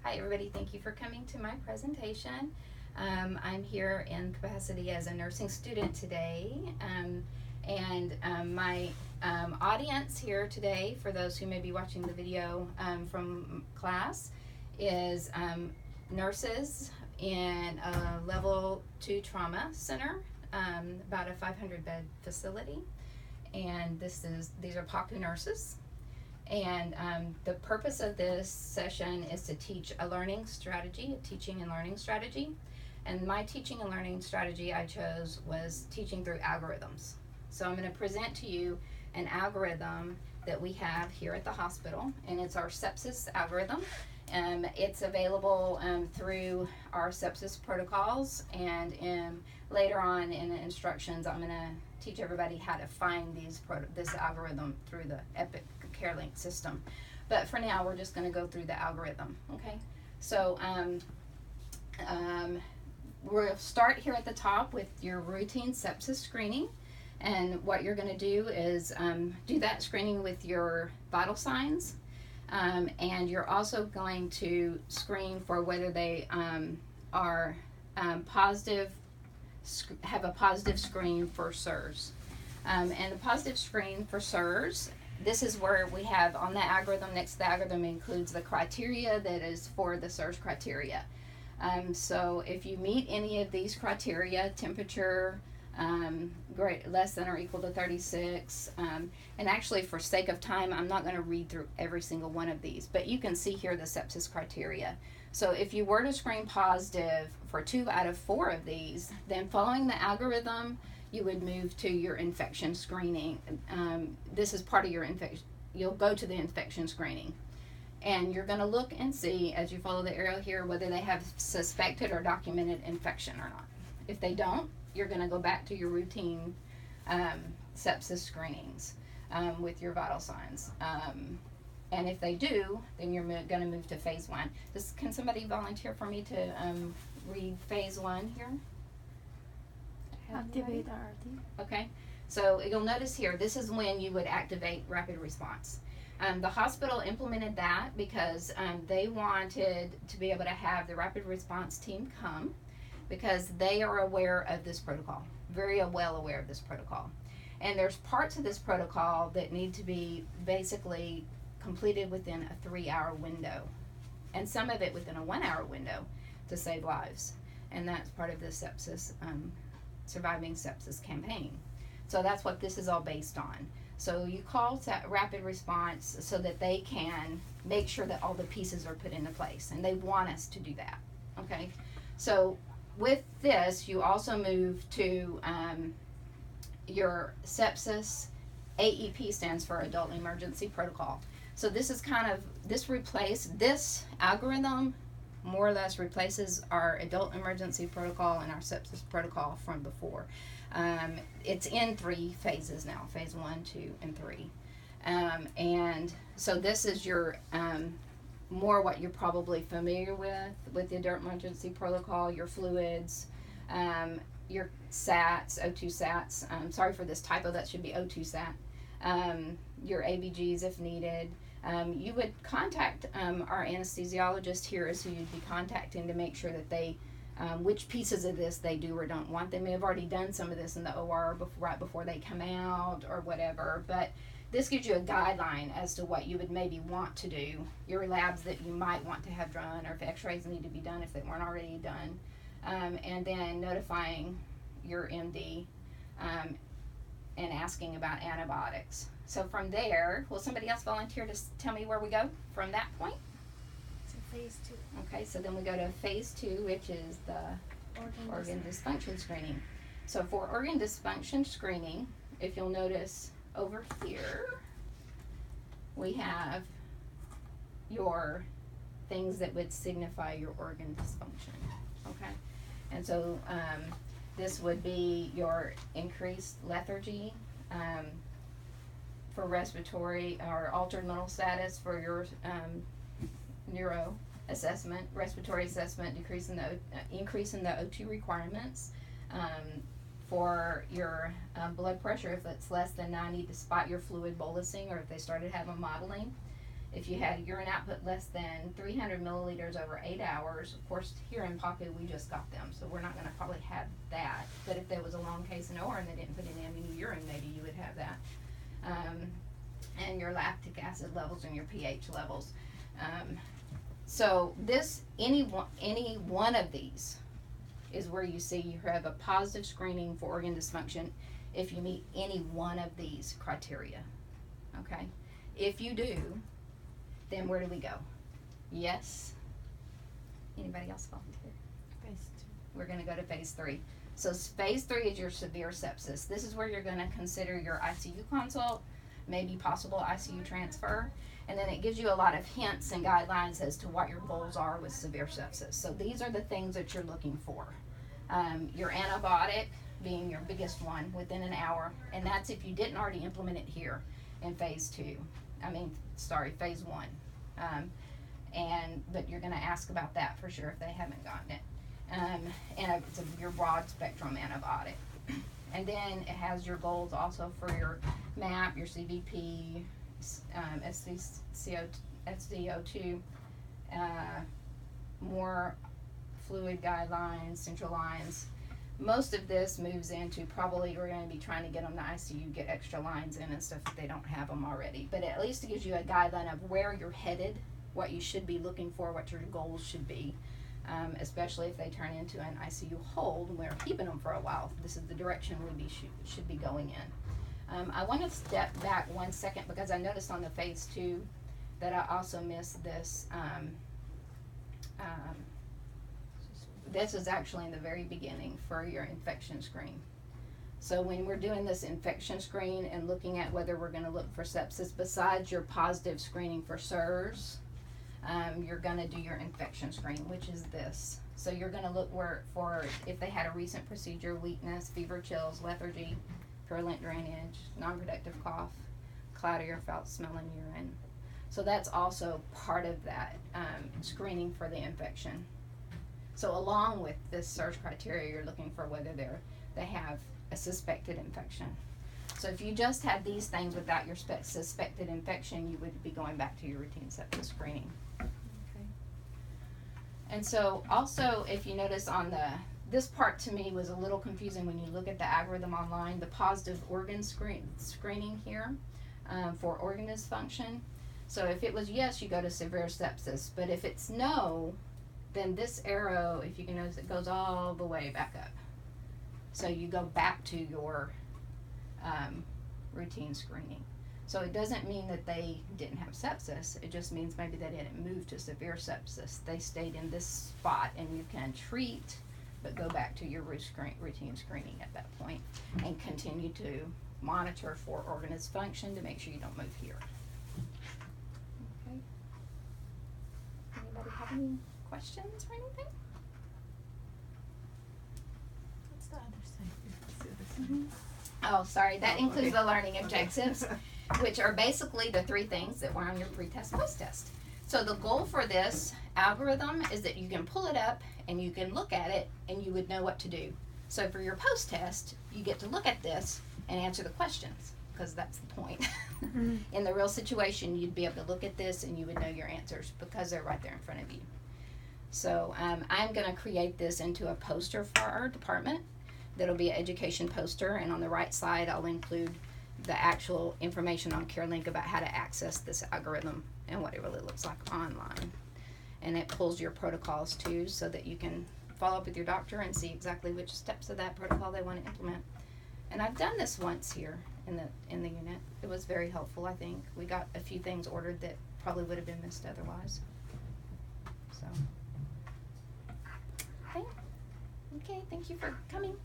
Hi everybody, thank you for coming to my presentation. I'm here in capacity as a nursing student today, my audience here today, for those who may be watching the video from class, is nurses in a level 2 trauma center, about a 500 bed facility, and these are PACU nurses. And the purpose of this session is to teach a learning strategy, a teaching and learning strategy. And my teaching and learning strategy I chose was teaching through algorithms. So I'm going to present to you an algorithm that we have here at the hospital, and it's our sepsis algorithm. It's available through our sepsis protocols, and later on in the instructions I'm going to teach everybody how to find this algorithm through the Epic CareLink system. But for now, we're just going to go through the algorithm, okay? So we'll start here at the top with your routine sepsis screening. And what you're going to do is do that screening with your vital signs. And you're also going to screen for whether they are positive, have a positive screen for SIRS. And the positive screen for SIRS, this is where we have on the algorithm, next to the algorithm includes the criteria that is for the SIRS criteria. So if you meet any of these criteria, temperature, less than or equal to 36, and actually for sake of time, I'm not going to read through every single one of these, but you can see here the sepsis criteria. So if you were to screen positive for 2 out of 4 of these, then following the algorithm, you would move to your infection screening. This is part of your infection. You'll go to the infection screening, and you're going to look and see, as you follow the arrow here, whether they have suspected or documented infection or not. If they don't, you're going to go back to your routine sepsis screenings with your vital signs. And if they do, then you're going to move to phase 1. Can somebody volunteer for me to read phase 1 here? Activate RD. Okay, so you'll notice here, this is when you would activate rapid response. The hospital implemented that because they wanted to be able to have the rapid response team come, because they are aware of this protocol, very well aware of this protocol. And there's parts of this protocol that need to be basically completed within a 3-hour window, and some of it within a 1-hour window to save lives. And that's part of the sepsis, surviving sepsis campaign. So that's what this is all based on. So you call rapid response so that they can make sure that all the pieces are put into place, and they want us to do that, okay? So with this, you also move to your sepsis. AEP stands for Adult Emergency Protocol. So this is this algorithm more or less replaces our Adult Emergency Protocol and our Sepsis Protocol from before. It's in 3 phases now, phase 1, 2, and 3. And so this is your more what you're probably familiar with the Adult Emergency Protocol, your fluids, your SATs, O2 SATs. Sorry for this typo, that should be O2 SAT. Your ABGs if needed. You would contact our anesthesiologist here is who you'd be contacting to make sure that they, which pieces of this they do or don't want. They may have already done some of this in the OR right before they come out or whatever, but this gives you a guideline as to what you would maybe want to do, your labs that you might want to have done, or if x-rays need to be done if they weren't already done, and then notifying your MD and asking about antibiotics. So from there, will somebody else volunteer to tell me where we go from that point? So phase 2. Okay, so then we go to phase 2, which is the organ dysfunction screening. So for organ dysfunction screening, if you'll notice over here, we have your things that would signify your organ dysfunction, okay? And so this would be your increased lethargy, for respiratory or altered mental status for your neuro assessment, respiratory assessment, increase in the O2 requirements, for your blood pressure if it's less than 90 despite your fluid bolusing or if they started having modeling. If you had urine output less than 300 milliliters over 8 hours, of course, here in Pacu, we just got them, so we're not gonna probably have that. But if there was a long case in OR and they didn't put in any urine, maybe you would have that. And your lactic acid levels and your pH levels. So this, any one of these is where you see you have a positive screening for organ dysfunction if you meet any one of these criteria, okay? If you do, then where do we go? Yes? Anybody else volunteer? Phase 2. We're gonna go to phase 3. So phase 3 is your severe sepsis. This is where you're gonna consider your ICU consult, maybe possible ICU transfer, and then it gives you a lot of hints and guidelines as to what your goals are with severe sepsis. So these are the things that you're looking for. Your antibiotic being your biggest one within an hour, and that's if you didn't already implement it here in phase 1. But you're gonna ask about that for sure if they haven't gotten it. And it's your broad spectrum antibiotic. And then it has your goals also for your MAP, your CVP, SDO2, more fluid guidelines, central lines. Most of this moves into probably we're going to be trying to get them to ICU, get extra lines in and stuff if they don't have them already. But at least it gives you a guideline of where you're headed, what you should be looking for, what your goals should be. Especially if they turn into an ICU hold and we're keeping them for a while. This is the direction we should be going in. I want to step back 1 second because I noticed on the phase 2 that I also missed this. This is actually in the very beginning for your infection screen. So when we're doing this infection screen and looking at whether we're going to look for sepsis, besides your positive screening for SIRS, you're going to do your infection screen, which is this. So you're going to look for if they had a recent procedure, weakness, fever, chills, lethargy, purulent drainage, non-productive cough, cloudy or foul smelling urine. So that's also part of that screening for the infection. So along with this SIRS criteria, you're looking for whether they have a suspected infection. So if you just had these things without your suspected infection, you would be going back to your routine sepsis screening. Okay. And so also, if you notice on this part to me was a little confusing when you look at the algorithm online, the positive organ screening here for organ dysfunction. So if it was yes, you go to severe sepsis, but if it's no, then this arrow, if you can notice, it goes all the way back up. So you go back to your routine screening. So it doesn't mean that they didn't have sepsis. It just means maybe they didn't move to severe sepsis. They stayed in this spot, and you can treat, but go back to your routine screening at that point and continue to monitor for organ dysfunction to make sure you don't move here. Okay. Anybody have any questions or anything? What's the other side? Oh, sorry. That includes the learning objectives, which are basically the 3 things that were on your pre-test, post-test. So the goal for this algorithm is that you can pull it up and you can look at it and you would know what to do. So for your post-test, you get to look at this and answer the questions, because that's the point. In the real situation, you'd be able to look at this and you would know your answers because they're right there in front of you. So I'm going to create this into a poster for our department. That'll be an education poster, and on the right side I'll include the actual information on CareLink about how to access this algorithm and what it really looks like online. And it pulls your protocols too, so that you can follow up with your doctor and see exactly which steps of that protocol they want to implement. And I've done this once here in the unit. It was very helpful, I think. We got a few things ordered that probably would have been missed otherwise. So, okay, thank you for coming.